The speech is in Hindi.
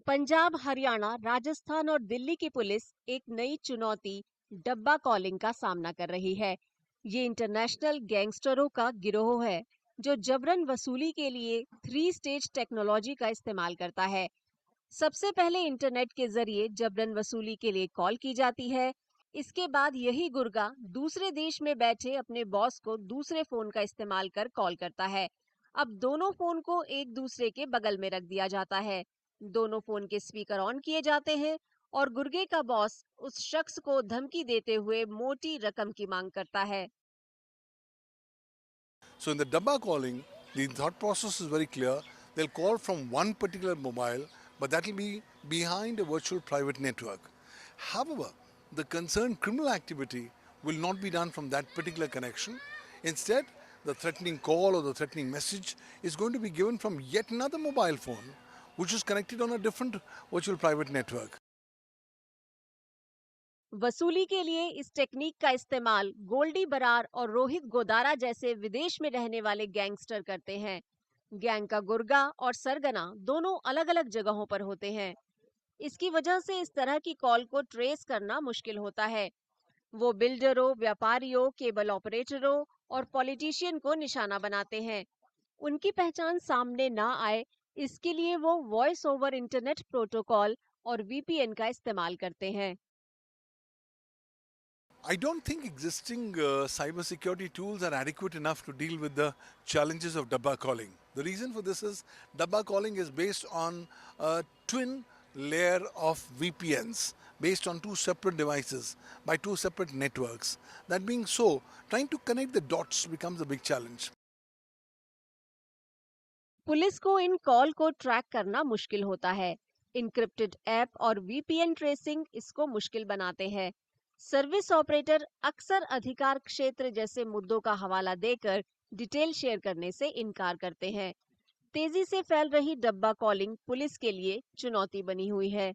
पंजाब, हरियाणा, राजस्थान और दिल्ली की पुलिस एक नई चुनौती डब्बा कॉलिंग का सामना कर रही है। ये इंटरनेशनल गैंगस्टरों का गिरोह है जो जबरन वसूली के लिए थ्री स्टेज टेक्नोलॉजी का इस्तेमाल करता है। सबसे पहले इंटरनेट के जरिए जबरन वसूली के लिए कॉल की जाती है। इसके बाद यही गुर्गा दूसरे देश में बैठे अपने बॉस को दूसरे फोन का इस्तेमाल कर कॉल करता है। अब दोनों फोन को एक दूसरे के बगल में रख दिया जाता है। दोनों फोन के स्पीकर ऑन किए जाते हैं और गुर्गे का बॉस उस शख्स को धमकी देते हुए मोटी रकम की मांग करता है। So in the Dabba calling, the thought process is very clear. They'll call from one particular mobile, but that will be behind a virtual private network. However, the concerned criminal activity will not be done from that particular connection. Instead, the threatening call or the threatening message is going to be given from yet another mobile phone, which is connected on a different virtual private network. वसूली के लिए इस टेक्निक का इस्तेमाल गोल्डी बरार और रोहित गोदारा जैसे विदेश में रहने वाले गैंगस्टर करते हैं। गैंग का गुर्गा और सरगना दोनों अलग-अलग जगहों पर होते हैं। इसकी वजह से इस तरह की कॉल को ट्रेस करना मुश्किल होता है। वो बिल्डरों, व्यापारियों, केबल ऑपरेटरों और पॉलिटिशियन को निशाना बनाते हैं। उनकी पहचान सामने ना आए, इसके लिए वो वॉइस ओवर इंटरनेट प्रोटोकॉल और वीपीएन का इस्तेमाल करते हैं। I don't think existing cybersecurity tools are adequate enough to deal with the challenges of Dabba calling. The reason for this is Dabba calling is based on a twin layer of VPNs based on two separate devices by two separate networks. That being so, trying to connect the dots becomes a big challenge. Police को इन कॉल को ट्रैक करना मुश्किल होता है। इनक्रिप्टेड ऐप और वीपीएन ट्रेसिंग इसको मुश्किल बनाते हैं। सर्विस ऑपरेटर अक्सर अधिकार क्षेत्र जैसे मुद्दों का हवाला देकर डिटेल शेयर करने से इनकार करते हैं। तेजी से फैल रही डब्बा कॉलिंग पुलिस के लिए चुनौती बनी हुई है।